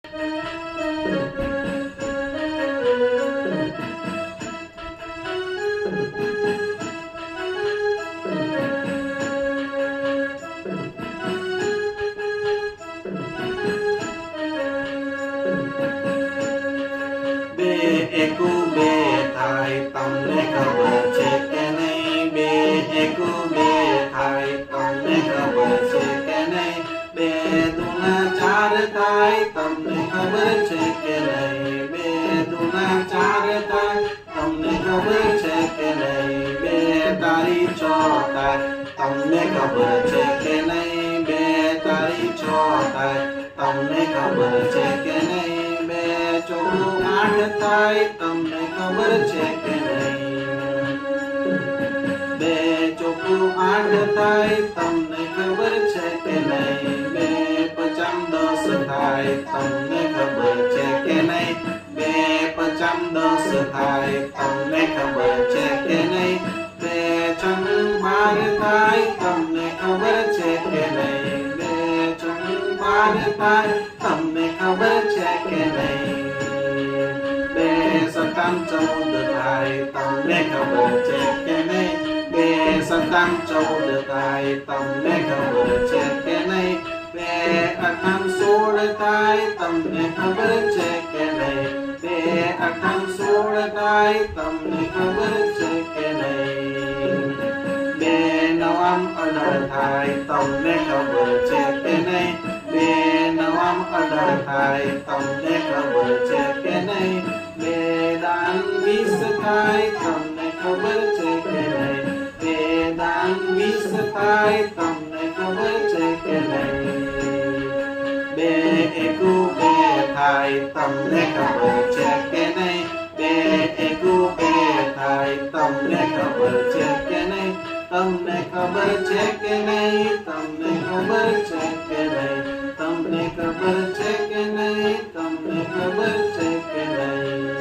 બે એકુ બે થાય તમને ખબર છે કે નહીં? બે એકુ બે થાય તમને ખબર છે કે નહીં? બે દુના ચાર થાય તમને ખબર છે કે નહીં? બે દુના ચાર થાય તમને ખબર છે કે નહીં? બે તારી છ થાય તમને ખબર છે કે નહીં? બે તારી છ થાય તમને ખબર છે કે નહીં? બે ચોકું આઠ થાય તમને ખબર છે કે નહીં? બે ચોકું આઠ થાય તમને ખબર છે કે નહીં? બે પચામ 10 થાય તમને ખબર છે કે નહીં? બે પચામ 10 થાય તમને ખબર છે કે નહીં? બે છંગ 12 થાય તમને ખબર છે કે નહીં? બે છંગ 12 થાય તમને ખબર છે કે નહીં? બે સતામ 14 થાય તમને ખબર છે કે નહીં? બે સતામ 14 થાય તમને ખબર છે કે નહીં? બે અઠામ 16 થાય તમને ખબર છે કે નહીં? બે અઠામ 16 થાય તમને ખબર છે કે નહીં? બે નવામ 18 થાય તમને ખબર છે કે નહીં? બે નવામ 18 થાય તમને ખબર છે કે નહીં? બે દાન 20 થાય તમને ખબર છે કે નહીં? બે દાન 20 થાય તમને ખબર છે કે નહીં? બે એકુ બે થાય તમને ખબર છે કે નહીં? બે એકુ બે થાય તમને ખબર છે કે નહીં? તમને ખબર છે કે નહીં? તમને ખબર છે કે નહીં? તમને ખબર છે કે નહીં? તમને ખબર છે કે નહીં?